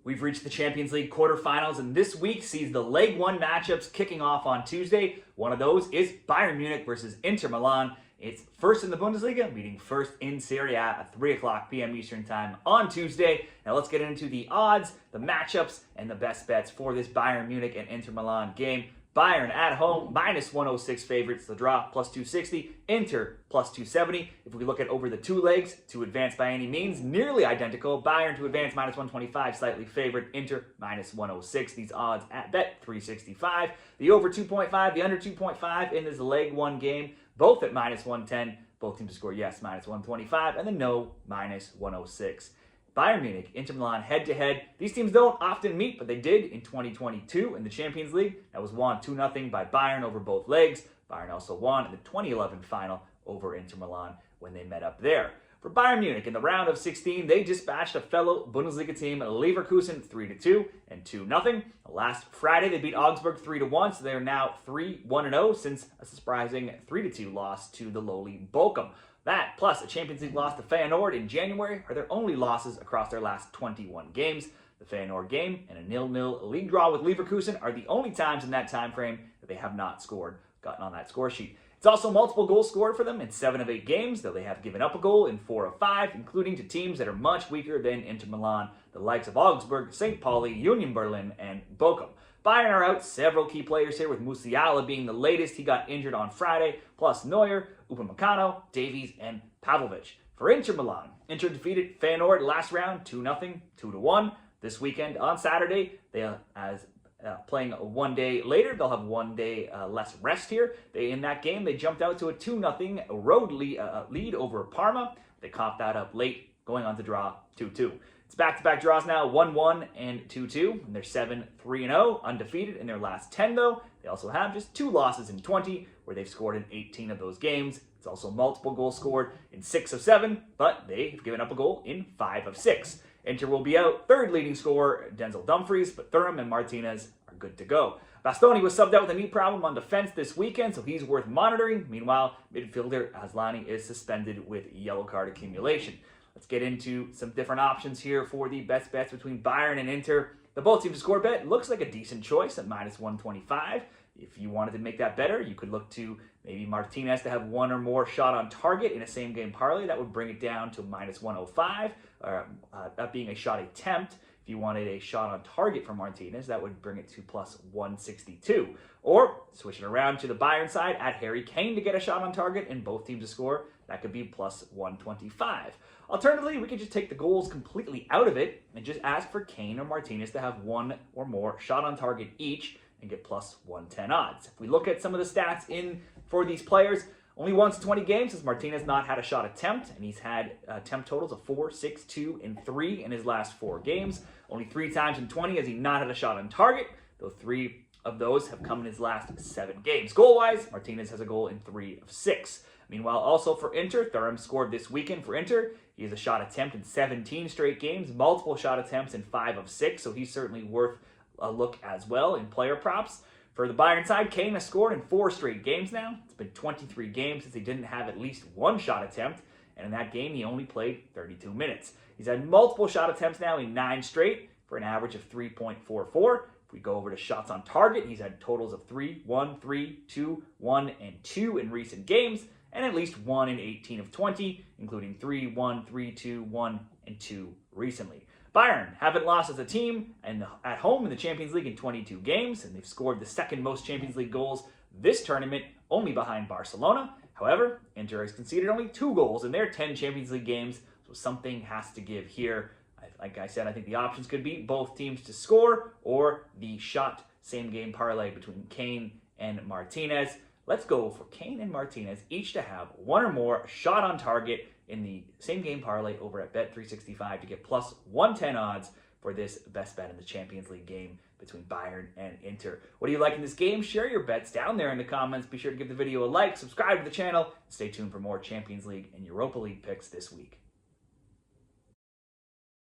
We've reached the Champions League Quarterfinals, and this week sees the Leg 1 matchups kicking off on Tuesday. One of those is Bayern Munich versus Inter Milan. It's first in the Bundesliga, meeting first in Serie A at 3 o'clock p.m. Eastern Time on Tuesday. Now let's get into the odds, the matchups, and the best bets for this Bayern Munich and Inter Milan game. Bayern at home, minus 106 favorites. The draw, plus 260. Inter, plus 270. If we look at over the two legs, to advance by any means, nearly identical. Bayern to advance, minus 125, slightly favored. Inter, minus 106. These odds at bet 365. The over 2.5, the under 2.5 in this Leg 1 game, both at minus 110. Both teams to score yes, minus 125. And the no, minus 106. Bayern Munich, Inter Milan head-to-head. These teams don't often meet, but they did in 2022 in the Champions League. That was won 2-0 by Bayern over both legs. Bayern also won in the 2011 final over Inter Milan when they met up there. For Bayern Munich, in the round of 16, they dispatched a fellow Bundesliga team, Leverkusen, 3-2 and 2-0. Last Friday, they beat Augsburg 3-1, so they are now 3-1-0 since a surprising 3-2 loss to the lowly Bochum. That, plus a Champions League loss to Feyenoord in January, are their only losses across their last 21 games. The Feyenoord game and a 0-0 league draw with Leverkusen are the only times in that time frame that they have not gotten on that score sheet. It's also multiple goals scored for them in 7 of 8 games, though they have given up a goal in 4 of 5, including to teams that are much weaker than Inter Milan, the likes of Augsburg, St. Pauli, Union Berlin, and Bochum. Bayern are out several key players here, with Musiala being the latest. He got injured on Friday, plus Neuer, Upamecano, Davies, and Pavlovic. For Inter Milan, Inter defeated Feyenoord last round 2-0, 2-1. This weekend on Saturday, playing 1 day later, they'll have 1 day less rest here. In that game, they jumped out to a 2-0 road lead over Parma. They coughed that up late, going on to draw 2-2. It's back-to-back draws now, 1-1 and 2-2, and they're 7-3-0, undefeated in their last 10, though. They also have just 2 losses in 20, where they've scored in 18 of those games. It's also multiple goals scored in 6 of 7, but they've given up a goal in 5 of 6. Inter will be out. Third leading scorer, Denzel Dumfries, but Thuram and Martinez are good to go. Bastoni was subbed out with a knee problem on defense this weekend, so he's worth monitoring. Meanwhile, midfielder Aslani is suspended with yellow card accumulation. Let's get into some different options here for the best bets between Bayern and Inter. The both teams to score bet looks like a decent choice at minus 125. If you wanted to make that better, you could look to maybe Martinez to have 1 or more shot on target in a same-game parlay. That would bring it down to minus 105, that being a shot attempt. If you wanted a shot on target from Martinez, that would bring it to plus 162. Or switch it around to the Bayern side, add Harry Kane to get a shot on target and both teams to score. That could be plus 125. Alternatively, we could just take the goals completely out of it and just ask for Kane or Martinez to have 1 or more shot on target each and get plus 110 odds. If we look at some of the stats for these players, only once in 20 games has Martinez not had a shot attempt, and he's had attempt totals of 4, 6, 2, and 3 in his last 4 games. Only 3 times in 20 has he not had a shot on target, though 3 of those have come in his last 7 games. Goal-wise, Martinez has a goal in 3 of 6. Meanwhile, also for Inter, Thuram scored this weekend for Inter. He has a shot attempt in 17 straight games, multiple shot attempts in 5 of 6, so he's certainly worth a look as well in player props. For the Bayern side, Kane has scored in 4 straight games now. It's been 23 games since he didn't have at least 1 shot attempt, and in that game, he only played 32 minutes. He's had multiple shot attempts now in 9 straight for an average of 3.44. If we go over to shots on target, he's had totals of 3, 1, 3, 2, 1, and 2 in recent games, and at least 1 in 18 of 20, including 3, 1, 3, 2, 1, and 2 recently. Bayern haven't lost as a team at home in the Champions League in 22 games, and they've scored the second most Champions League goals this tournament, only behind Barcelona. However, Inter has conceded only 2 goals in their 10 Champions League games, so something has to give here. Like I said, I think the options could be both teams to score or the shot same-game parlay between Kane and Martinez. Let's go for Kane and Martinez each to have 1 or more shot on target in the same game parlay over at bet 365 to get plus 110 odds for this best bet in the Champions League game between Bayern and Inter. What do you like in this game? Share your bets down there in the comments. Be sure to give the video a like, subscribe to the channel, and stay tuned for more Champions League and Europa League picks this week.